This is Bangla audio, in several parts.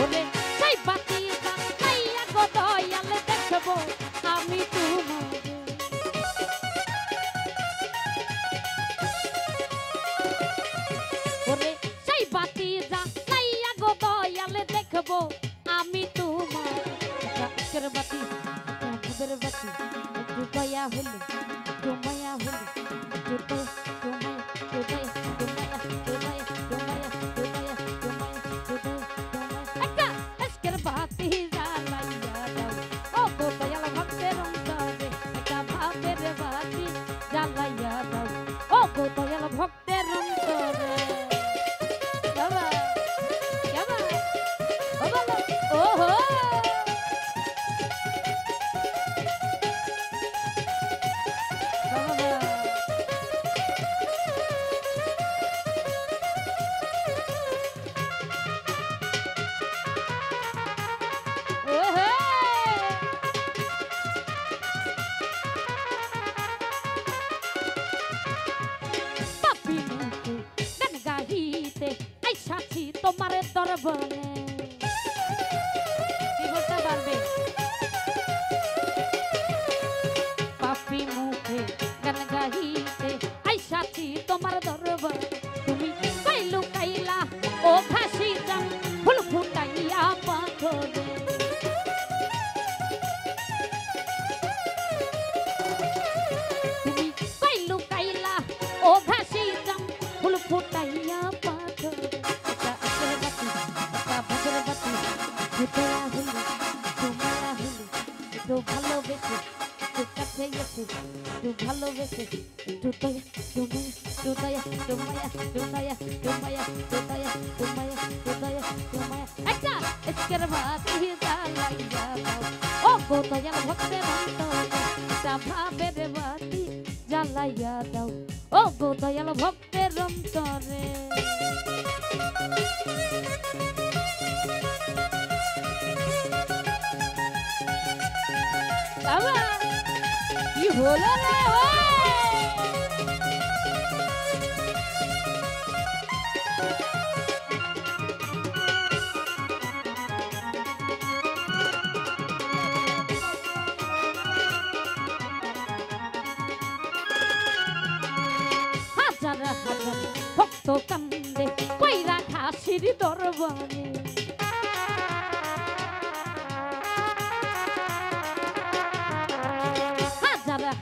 ওরে সেই বাতি জ্বালাইয়া গো দয়াল দেখবো আমি তোমারে। ওরে সেই বাতি জ্বালাইয়া গো দয়াল দেখবো আমি তোমার। আজকের বাতি দুধের বাতি একটু দয়া হলো একটু মায়া হলো একটু তোমায় তোমায় তোমায় তোমায় তোমায় তোমায় তোমায় তোমায় একটা আজকের বাতি জ্বালাইয়া দাও ও গো দয়াল ভক্তের অন্তরে একটা ভাবের বাতি জ্বালাইয়া দাও ও গো দয়াল ভক্তের অন্তরে। বাবা বাবা বাবা ওহো তোমার দরবারে কি বলতে পারবে পাপি মুখে গান গাইতে আইসাছি তোমার দরবারে তুমি কইলু কাইলা ও ফাঁসি জান ফুল ফুটাইয়া পাথরে তুমি কইলু কাইলা ও ফাঁসি জান ফুল ফুটাইয়া পাথরে। একটু ভালোবেসে একটু কাছে গেছে একটু ভালোবেসে একটু দয়া তোমায় দয়া তোমায়া তোমায়া তোমায়া তোমায়া তোমায়া তোমায়া তোমায়া একটা আজকের বাতি জ্বালাইয়া দাও ও গো দয়াল ভক্তের অন্তরে একটা ভাবের বাতি জ্বালাইয়া দাও ও গো দয়াল ভক্তের অন্তরে। বাবা কি হলো রে হাজার হাজার ভক্ত কান্দে কইরা খাসির দরবারে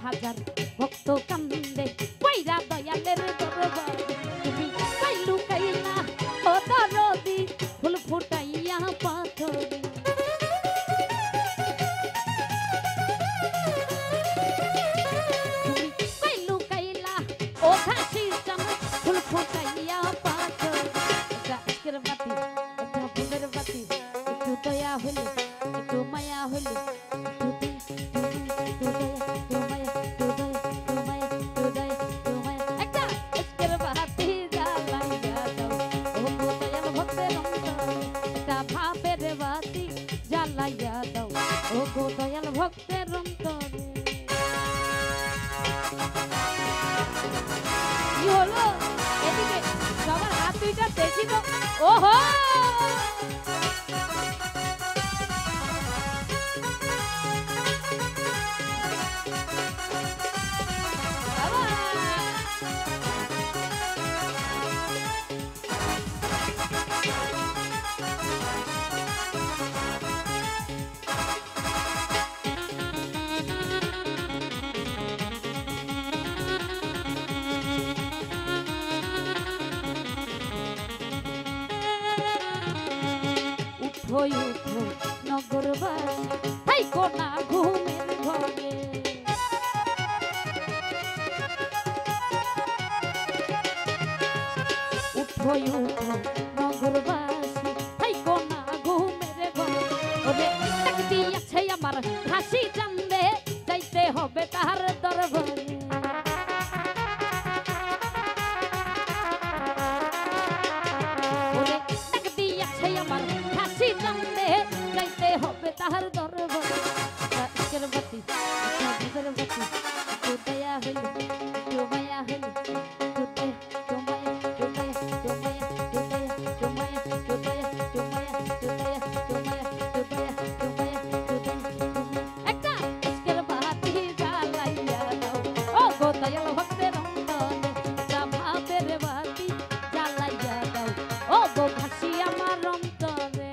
হাজার ভক্ত কান্দে কইরা দয়ালের দরবারে তুমি কইলু কাইলা ও দরদি ফুল ফুটাইয়া পাথরে তুমি কইলু কাইলা ও ফাঁসি জান ফুল ফুটাইয়া পাথরে। আজকের বাতি একটা ফুলের বাতি একটু দয়া হলে একটু মায়া হলে জ্বালাইয়া দাও ও গো দয়াল ভক্তের অন্তরে। কি হলো এদিকে সবার হাত দুইটা দেখি তো ওহো উঠো উঠো নগরবাসী থাইকো না ঘুমের ঘরে উঠো উঠো নগরবাসী থাইকো না ঘুমের ঘরে ওরে তাকতি আছে আমার হাসি জানলে যাইতে হবে তার দরবারে ওরে তাকতি আছে আমার হাসি জানলে যাইতে হবে তার দরবারে। আজকের বাতি দুধের বাতি একটু দয়া হইল একটু মায়া হইল তোমায় তোমায় তোমায় তোমায় তোমায় তোমায় তোমায় তোমায় দয়াল ভক্তের অন্তরে একটা ভাবের বাতি জ্বালাইয়া দাও ও গো ভাসি আমার অন্তরে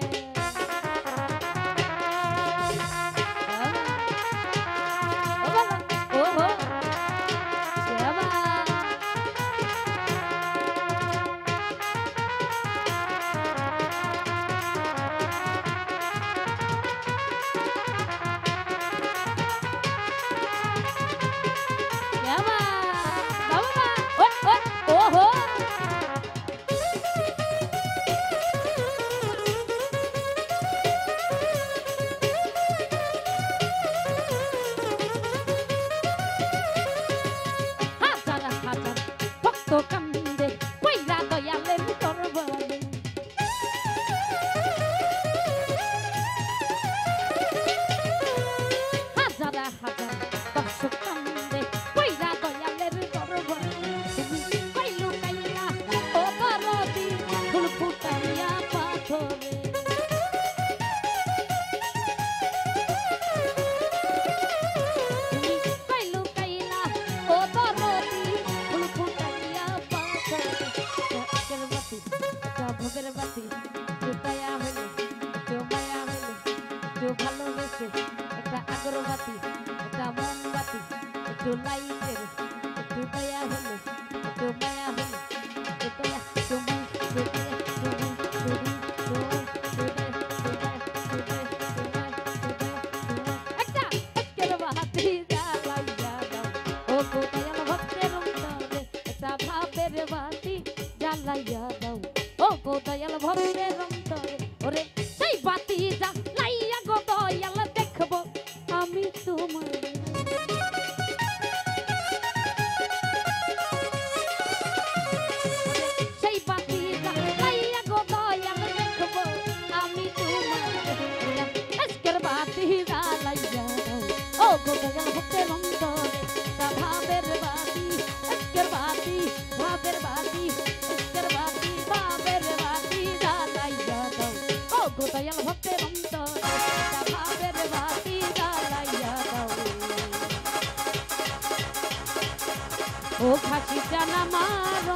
কান্দে কইরা দয়ালের দরবারে হাজার হাজার দর্শক কান্দে কইরা দয়ালের দরবারে তুমি কইলু কাইলা ও দরদি ফুল ফুটাইয়া পাথরে তুমি কইলু কাইলা ও দরদি ফুল ফুটাইয়া ভোগের বাতি দয়া হইলে মায়া হইলে ভালোবেসে একটা আগরবাতি একটা মোমবাতি একটু লাইটের একটু দয়া হইলে মায়া হইলে দয়া তুমি একটা একের বাতি জ্বালাইয়া দাও ও দয়াল ভক্তের অন্তরে একটা ভাবের বাতি জ্বালাইয়া দাও ও গো দয়াল ভক্তের অন্তরে ওরে সেই বাতি জ্বালাইয়া গো দয়াল দেখবো আমি তোমার সেই বাতি জ্বালাইয়া গো দয়াল দেখবো আমি তোমার আজকের বাতি জ্বালাইয়া দাও ও গো দয়াল ভক্তের অন্তরে তা ভাবের বাতি আজকের বাতি ভাবের বাতি দয়াল ভক্তের অন্তরে ভাবের বাতি জ্বালাইয়া দাও ও খাসি জানা মার